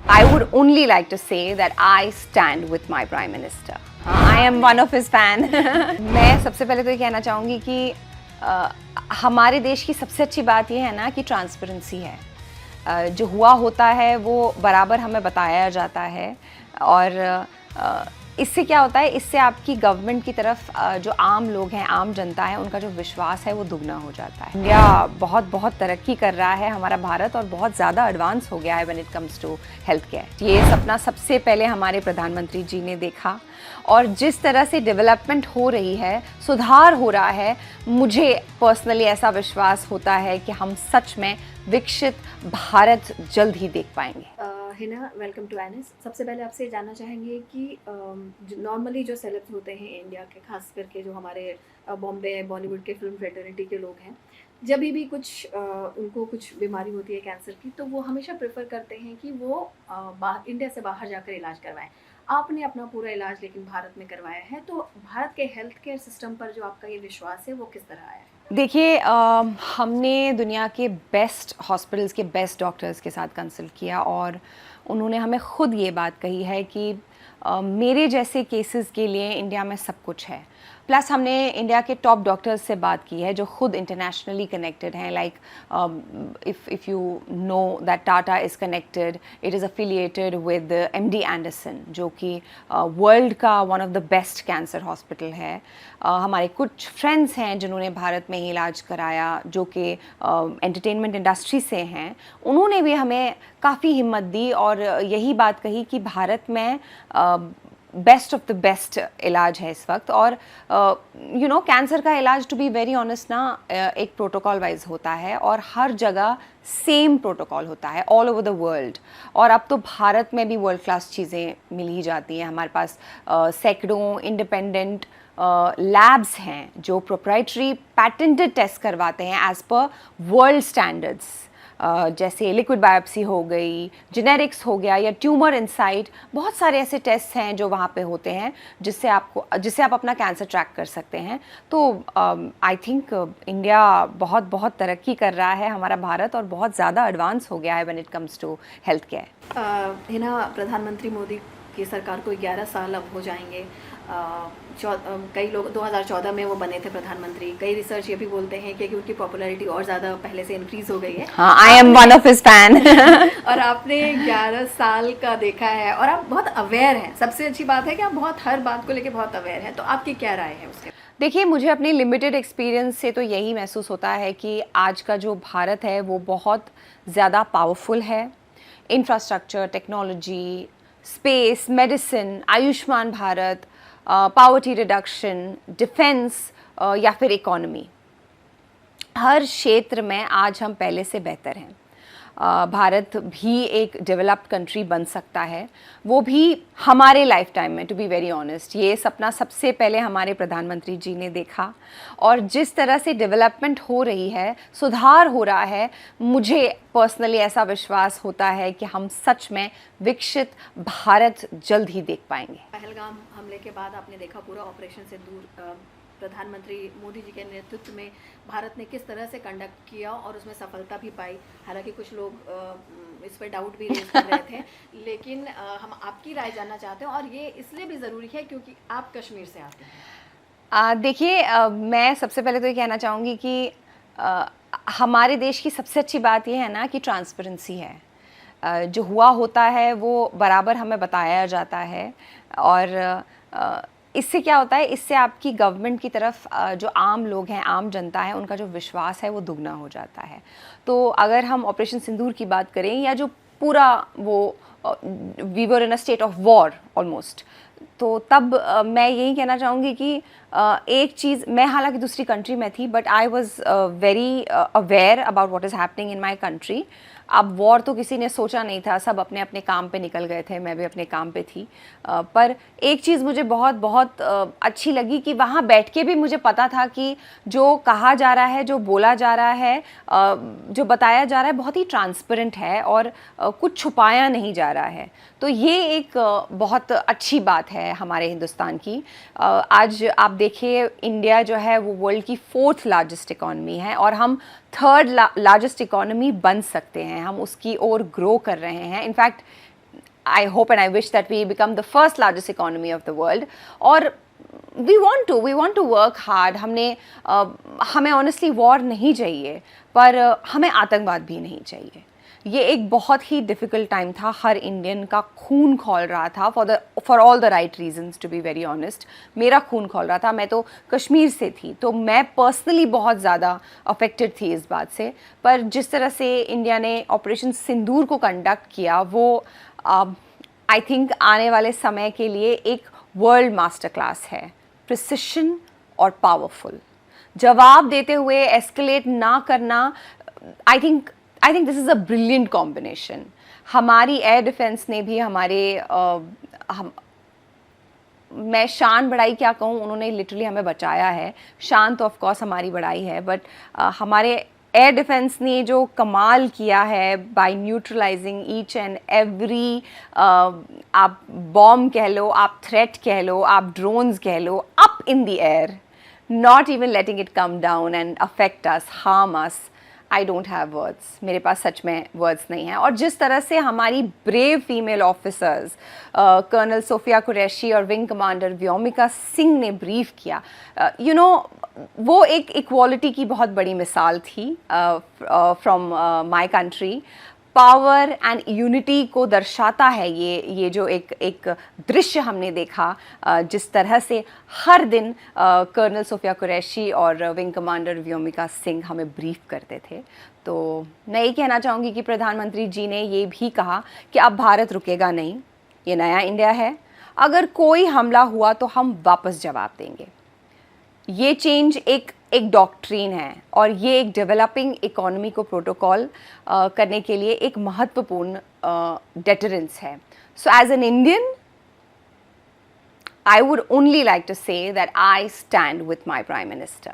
I would only like to say that I stand with my Prime Minister. I am one of his fan. मैं सबसे पहले तो ये कहना चाहूँगी कि हमारे देश की सबसे अच्छी बात ये है ना कि ट्रांसपेरेंसी है। जो हुआ होता है वो बराबर हमें बताया जाता है और इससे क्या होता है, इससे आपकी गवर्नमेंट की तरफ जो आम लोग हैं, आम जनता है, उनका जो विश्वास है वो दुगना हो जाता है। इंडिया बहुत बहुत तरक्की कर रहा है, हमारा भारत, और बहुत ज़्यादा एडवांस हो गया है when it comes to health care. ये सपना सबसे पहले हमारे प्रधानमंत्री जी ने देखा और जिस तरह से डेवलपमेंट हो रही है, सुधार हो रहा है, मुझे पर्सनली ऐसा विश्वास होता है कि हम सच में विकसित भारत जल्द ही देख पाएंगे। हिना, वेलकम टू एनिस। सबसे पहले आपसे जानना चाहेंगे कि नॉर्मली जो सेलेब्स होते हैं इंडिया के, खास करके जो हमारे बॉम्बे बॉलीवुड के फिल्म फ्रेटर्निटी के लोग हैं, जब भी कुछ उनको कुछ बीमारी होती है कैंसर की, तो वो हमेशा प्रेफर करते हैं कि वो इंडिया से बाहर जाकर इलाज करवाएं। आपने अपना पूरा इलाज लेकिन भारत में करवाया है, तो भारत के हेल्थ केयर सिस्टम पर जो आपका ये विश्वास है वो किस तरह आया है? देखिए, हमने दुनिया के बेस्ट हॉस्पिटल्स के बेस्ट डॉक्टर्स के साथ कंसल्ट किया और उन्होंने हमें खुद ये बात कही है कि मेरे जैसे केसेस के लिए इंडिया में सब कुछ है। प्लस हमने इंडिया के टॉप डॉक्टर्स से बात की है जो खुद इंटरनेशनली कनेक्टेड हैं, like if you know that Tata is connected, it is affiliated with MD Anderson, जो कि वर्ल्ड का one of the best cancer hospital है। हमारे कुछ फ्रेंड्स हैं जिन्होंने भारत में ही इलाज कराया, जो कि एंटरटेनमेंट इंडस्ट्री से हैं। उन्होंने भी हमें काफ़ी हिम्मत दी और यही बात कही कि भारत में बेस्ट ऑफ द बेस्ट इलाज है इस वक्त। और यू नो, कैंसर का इलाज, टू बी वेरी ऑनेस्ट ना, एक प्रोटोकॉल वाइज होता है और हर जगह सेम प्रोटोकॉल होता है ऑल ओवर द वर्ल्ड। और अब तो भारत में भी वर्ल्ड क्लास चीज़ें मिल ही जाती हैं। हमारे पास सैकड़ों इंडिपेंडेंट लैब्स हैं जो प्रोप्राइटरी पैटेंटेड टेस्ट करवाते हैं एज पर वर्ल्ड स्टैंडर्ड्स, जैसे लिक्विड बायोप्सी हो गई, जेनेरिक्स हो गया, या ट्यूमर इनसाइट। बहुत सारे ऐसे टेस्ट हैं जो वहाँ पे होते हैं जिससे आप अपना कैंसर ट्रैक कर सकते हैं। तो आई थिंक इंडिया बहुत बहुत तरक्की कर रहा है, हमारा भारत, और बहुत ज़्यादा एडवांस हो गया है when it comes to health care. Hina, प्रधानमंत्री मोदी की सरकार को 11 साल अब हो जाएंगे। कई लोग 2014 में वो बने थे प्रधानमंत्री। कई रिसर्च ये भी बोलते हैं कि उनकी पॉपुलैरिटी और ज़्यादा पहले से इंक्रीज हो गई है। हाँ, I am one of his fan. और आपने 11 साल का देखा है और आप बहुत अवेयर हैं। सबसे अच्छी बात है कि आप बहुत हर बात को लेके बहुत अवेयर हैं। तो आपकी क्या राय है उसके? देखिए, मुझे अपनी लिमिटेड एक्सपीरियंस से तो यही महसूस होता है कि आज का जो भारत है वो बहुत ज़्यादा पावरफुल है। Infrastructure, technology, space, medicine, Ayushman Bharat, poverty reduction, defence, या फिर इकोनॉमी, हर क्षेत्र में आज हम पहले से बेहतर हैं। भारत भी एक डेवलप्ड कंट्री बन सकता है, वो भी हमारे लाइफ टाइम में। टू बी वेरी ऑनेस्ट, ये सपना सबसे पहले हमारे प्रधानमंत्री जी ने देखा और जिस तरह से डेवलपमेंट हो रही है, सुधार हो रहा है, मुझे पर्सनली ऐसा विश्वास होता है कि हम सच में विकसित भारत जल्द ही देख पाएंगे। पहलगाम हमले के बाद आपने देखा पूरा ऑपरेशन सिंदूर प्रधानमंत्री मोदी जी के नेतृत्व में भारत ने किस तरह से कंडक्ट किया और उसमें सफलता भी पाई। हालांकि कुछ लोग इस पर डाउट भी रेज कर रहे थे, लेकिन हम आपकी राय जानना चाहते हैं, और ये इसलिए भी ज़रूरी है क्योंकि आप कश्मीर से आते हैं। देखिए, मैं सबसे पहले तो ये कहना चाहूँगी कि हमारे देश की सबसे अच्छी बात ये है ना कि ट्रांसपेरेंसी है। जो हुआ होता है वो बराबर हमें बताया जाता है और इससे क्या होता है, इससे आपकी गवर्नमेंट की तरफ जो आम लोग हैं, आम जनता है, उनका जो विश्वास है वो दुगना हो जाता है। तो अगर हम ऑपरेशन सिंदूर की बात करें, या जो पूरा वो we were in a state of war almost, तो तब मैं यही कहना चाहूँगी कि एक चीज़, मैं हालांकि दूसरी कंट्री में थी, but I was very aware about what is happening in my country. अब वॉर तो किसी ने सोचा नहीं था, सब अपने अपने काम पे निकल गए थे, मैं भी अपने काम पे थी। पर एक चीज़ मुझे बहुत बहुत अच्छी लगी कि वहाँ बैठ के भी मुझे पता था कि जो कहा जा रहा है, जो बोला जा रहा है, जो बताया जा रहा है, बहुत ही ट्रांसपेरेंट है और कुछ छुपाया नहीं जा रहा है। तो ये एक बहुत अच्छी बात है हमारे हिंदुस्तान की। आज आप देखिए, इंडिया जो है वो वर्ल्ड की 4th लार्जेस्ट इकॉनमी है और हम 3rd लार्जेस्ट इकॉनमी बन सकते हैं। हम उसकी ओर ग्रो कर रहे हैं। In fact I hope and I wish that we become the first largest economy of the world. और we want to work hard. हमें honestly war नहीं चाहिए, पर हमें आतंकवाद भी नहीं चाहिए. ये एक बहुत ही डिफ़िकल्ट टाइम था, हर इंडियन का खून खौल रहा था for all the right reasons, to be very honest. मेरा खून खौल रहा था, मैं तो कश्मीर से थी, तो मैं पर्सनली बहुत ज़्यादा अफेक्टेड थी इस बात से. पर जिस तरह से इंडिया ने ऑपरेशन सिंदूर को कंडक्ट किया, वो आई थिंक आने वाले समय के लिए एक वर्ल्ड मास्टर क्लास है. प्रिसिशन और पावरफुल, जवाब देते हुए एस्केलेट ना करना. I think this is a brilliant combination. हमारी एयर डिफेंस ने भी मैं शान बढ़ाई क्या कहूँ, उन्होंने लिटरली हमें बचाया है. शान तो ऑफ कोर्स हमारी बढ़ाई है, बट हमारे एयर डिफेंस ने जो कमाल किया है by neutralising each and every, आप बॉम्ब कह लो, आप थ्रेट कह लो, आप ड्रोन्स कह लो, up in the air, not even letting it come down and affect us, harm us. I don't have words, मेरे पास सच में वर्ड्स नहीं हैं. और जिस तरह से हमारी brave female officers colonel Sofiya Qureshi और विंग कमांडर व्योमिका सिंह ने ब्रीफ किया, वो एक इक्वालिटी की बहुत बड़ी मिसाल थी from my country. Power and unity को दर्शाता है ये जो एक दृश्य हमने देखा, जिस तरह से हर दिन कर्नल सोफिया कुरैशी और विंग कमांडर व्योमिका सिंह हमें ब्रीफ करते थे. तो मैं ये कहना चाहूँगी कि प्रधानमंत्री जी ने ये भी कहा कि अब भारत रुकेगा नहीं, ये नया इंडिया है, अगर कोई हमला हुआ तो हम वापस जवाब देंगे. ये चेंज एक डॉक्ट्रीन है, और ये एक डेवलपिंग इकोनॉमी को प्रोटोकॉल करने के लिए एक महत्वपूर्ण डेटरेंस है. So as an Indian, I would only like to say that I stand with my Prime Minister.